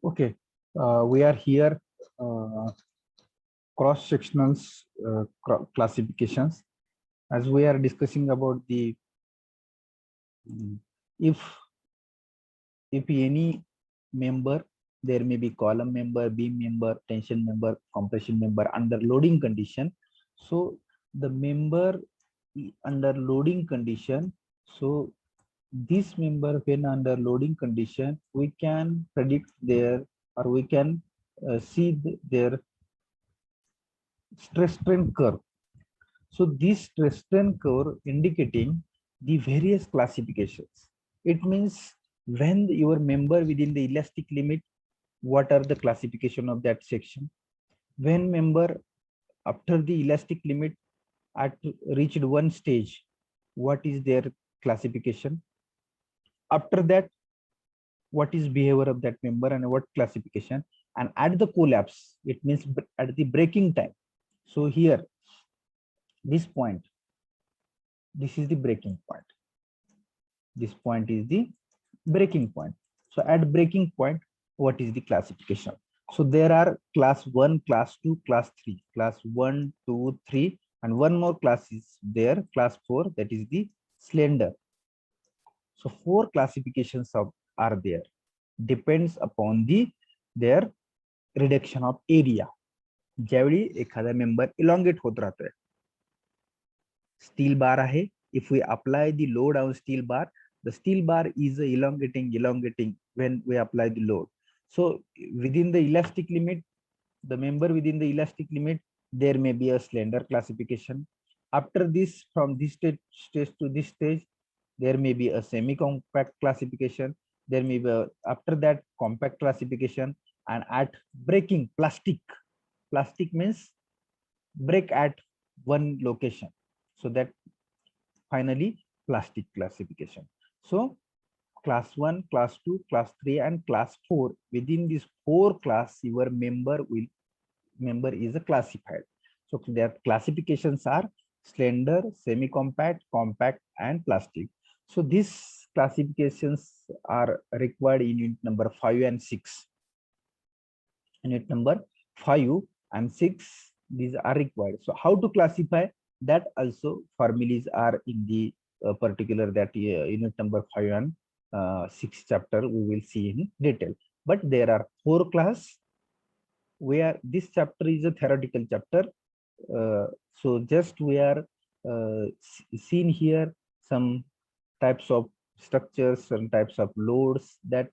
Okay, we are here cross-sectional classifications as we are discussing about the mm, if any member, there may be column member, beam member, tension member, compression member under loading condition. So the member under loading condition, so this member when under loading condition, we can predict their, or we can see their stress strain curve. So this stress strain curve indicating the various classifications. It means when your member within the elastic limit, what are the classification of that section? When member after the elastic limit at reached one stage, what is their classification? After that, what is behavior of that member and what classification? And at the collapse, it means at the breaking time. So here, this point, this is the breaking point. This point is the breaking point. So at breaking point, what is the classification? So there are class 1, class 2, class 3, class 1, 2, 3, and one more class is there, class 4, that is the slender. So 4 classifications are there, depends upon the their reduction of area. ज्यावेळी एखादा member elongate होत राहतोय, steel bar आहे, if we apply the load on steel bar, the steel bar is elongating when we apply the load. So within the elastic limit, the member within the elastic limit, there may be a slender classification. After this, from this stage to this stage, there may be a semi-compact classification. There may be after that compact classification, and at breaking, plastic means break at one location. So that finally plastic classification. So class 1, class 2, class 3, and class 4. Within this 4 class, your member is a classified. So their classifications are slender, semi-compact, compact, and plastic. So these classifications are required in unit number 5 and 6. Unit number 5 and 6, these are required. So how to classify, that also formulas are in the particular that unit number 5 and 6 chapter we will see in detail. But there are 4 class where this chapter is a theoretical chapter. So just we are seen here some types of structures, some types of loads that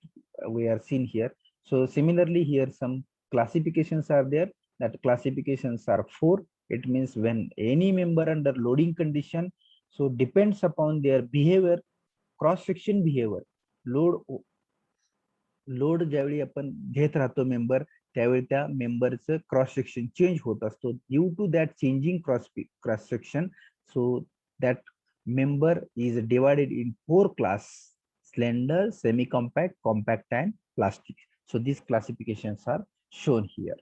we are seen here. So similarly here some classifications are there. That classifications are 4. It means when any member under loading condition, so depends upon their behavior, cross section behavior, load ज्यावेळी आपण घेत राहतो member, त्यावेळी त्या मेंबरचं cross section change होत असतो due to that changing cross section. So that member is divided in 4 class: slender, semi compact, compact, and plastic. So these classifications are shown here.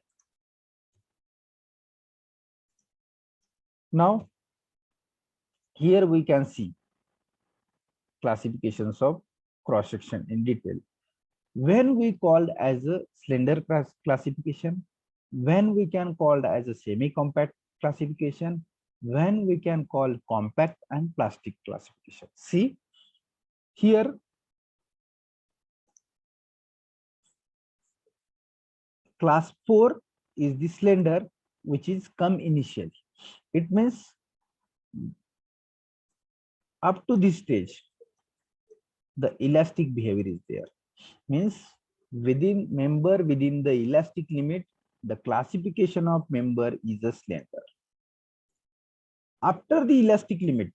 Now here we can see classifications of cross section in detail. When we called as a slender classification, when we can called as a semi-compact classification, when we can call compact and plastic classification. See here, class 4 is the slender, which is come initially. It means up to this stage, the elastic behavior is there. Means within the elastic limit, the classification of member is a slender. After the elastic limit,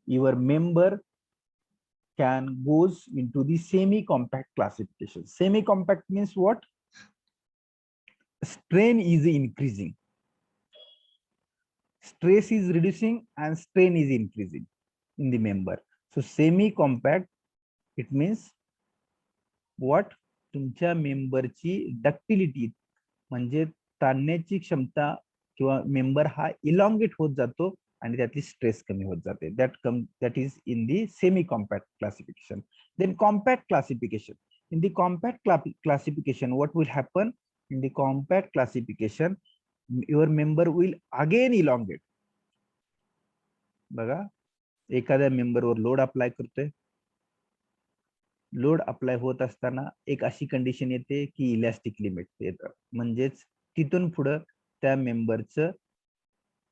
your member can goes into the semi-compact classification. Semi-compact means what? Strain is increasing, stress is reducing, and strain is increasing in the member. So semi-compact, it means what? तुमच्या मेंबरची ductility म्हणजे ताणण्याची क्षमता किंवा member हा elongate होत जातो आणि त्यातली stress कमी होत जाते. That is in the semi compact classification. Then compact classification. In the compact classification, what will happen? In the compact classification, your member will again elongate. बघा, एखाद्या मेंबरवर लोड अप्लाय करतोय. लोड अप्लाय होत असताना एक अशी कंडिशन येते की elastic limit येतं, म्हणजेच तिथून पुढे त्या मेंबरचं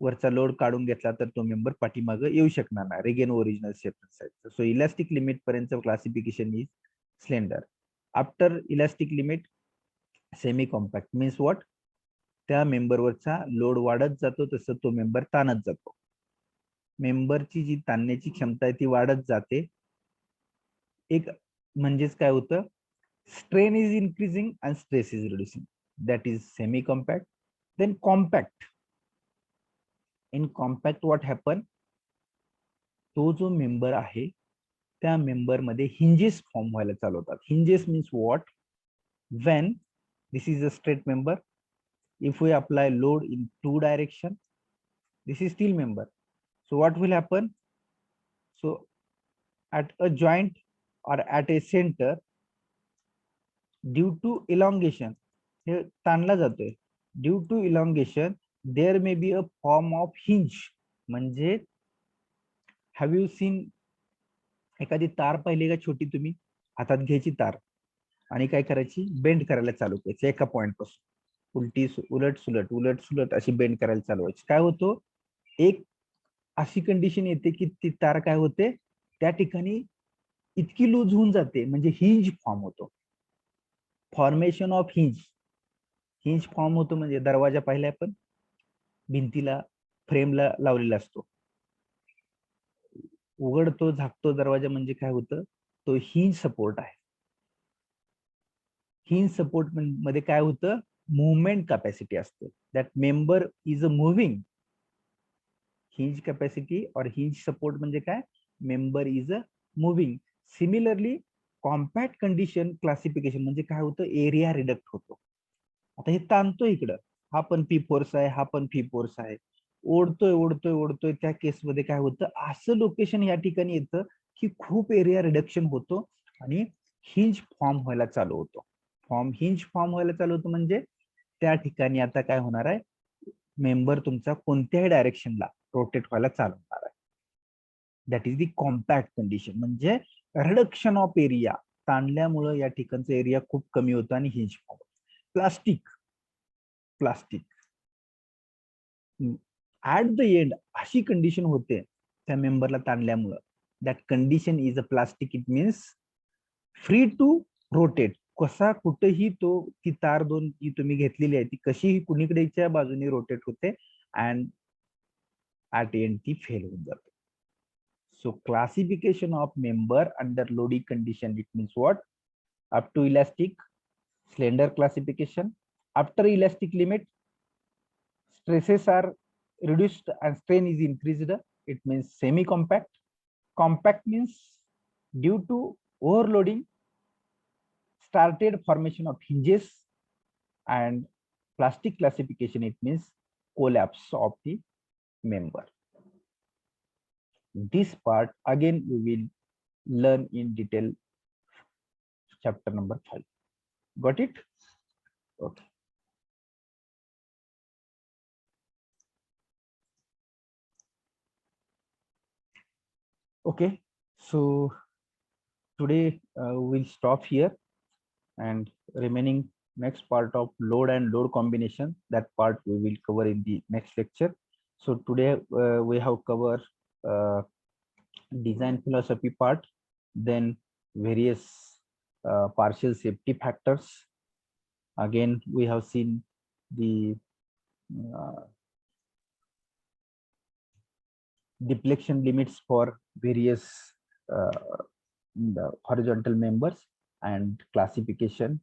वरचा लोड काढून घेतला तर तो मेंबर पाठीमागे येऊ शकणार नाही, रिगेन ओरिजिनल शेप साइज. सो इलॅस्टिक लिमिट पर्यंत classification is slender. After elastic limit semi compact means what? त्या मेंबरवरचा लोड वाढत जातो तसं तो मेंबर ताणत जातो. मेंबरची जी ताणण्याची क्षमता आहे ती वाढत जाते. एक म्हणजेच काय होतं? Strain is increasing and stress is reducing. That is semi compact. Then compact. In compact what happen? तो जो मेंबर आहे त्या मेंबर मध्ये हिंजेस फॉर्म व्हायला चालू होतात. Hinges means what? When this is a straight member, if we apply load in two direction, this is steel member. So what will happen? So at a joint or at a center, due to elongation, हे ताणला जातोय. Due to elongation, there may be a form of hinge. म्हणजे have you seen एखादी तार पाहिली का छोटी? तुम्ही हातात घ्यायची तार आणि काय करायची? बेंड करायला चालू करायची एका पॉइंट पासून. उलटी उलट सुलट उलट सुलट अशी बेंड करायला चालू व्हायची. काय होतो? एक अशी कंडिशन येते की ती तार काय होते? त्या ठिकाणी इतकी लूज होऊन जाते, म्हणजे हिंज फॉर्म होतो. Formation of hinge. Hinge form होतो म्हणजे दरवाजा पाहिलाय आपण, भिंतीला फ्रेमला लावलेला असतो. उघडतो झाकतो दरवाजा म्हणजे काय होतं? तो हिंज सपोर्ट आहे. हिंज सपोर्ट मध्ये काय होतं? मूवमेंट कॅपॅसिटी असते. That member is a moving. Hinge capacity और हिंज सपोर्ट म्हणजे काय? Member is a moving. Similarly compact condition classification म्हणजे काय होतं? एरिया रिडक्ट होतो. आता हे ताणतो इकडं, हा पण पी फोर्स आहे, हा पण पी फोर्स आहे, ओढतोय ओढतोय ओढतोय. त्या केसमध्ये काय होतं? असं लोकेशन या ठिकाणी येतं की खूप एरिया रिडक्शन होतो आणि हिंज फॉर्म व्हायला चालू होतो. हिंज फॉर्म व्हायला चालू होतो म्हणजे त्या ठिकाणी आता काय होणार आहे? मेंबर तुमचा कोणत्याही डायरेक्शनला रोटेट व्हायला चालू होणार आहे. That is the compact condition. म्हणजे रिडक्शन ऑफ एरिया. ताणल्यामुळे या ठिकाणचा एरिया खूप कमी होतो आणि hinge form. Plastic. At the end अशी कंडिशन होते त्या मेंबरला ताणल्यामुळं. That condition is a plastic. It means free to rotate. कसा कुठेही तो ती तार दोन जी तुम्ही घेतलेली आहे ती कशीही कुणीकडेच्या बाजूने रोटेट होते अँड ऍट एंड ती फेल होऊन जाते. So classification of member under loading condition, it means what? Up to elastic, slender classification. After elastic limit, stresses are reduced and strain is increased. It means semi-compact. Compact means due to overloading, started formation of hinges. And plastic classification, it means collapse of the member. This part again we will learn in detail chapter number 5. Got it? Okay. Okay, so today we'll stop here, and remaining next part of load and load combination, that part we will cover in the next lecture. So today we have covered design philosophy part, then various partial safety factors. Again we have seen the deflection limits for various the horizontal members and classifications,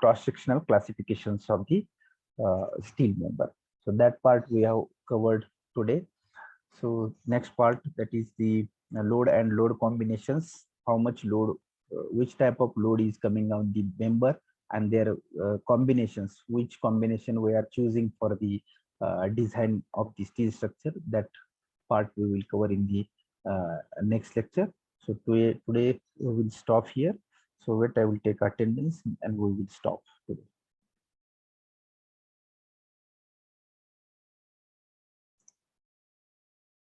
cross-sectional classifications of the steel member. So that part we have covered today. So next part, that is the load and load combinations. How much load, which type of load is coming on the member, and their combinations, which combination we are choosing for the design of the steel structure, that part we will cover in the next lecture. So today we will stop here. So wait, I will take attendance and we will stop.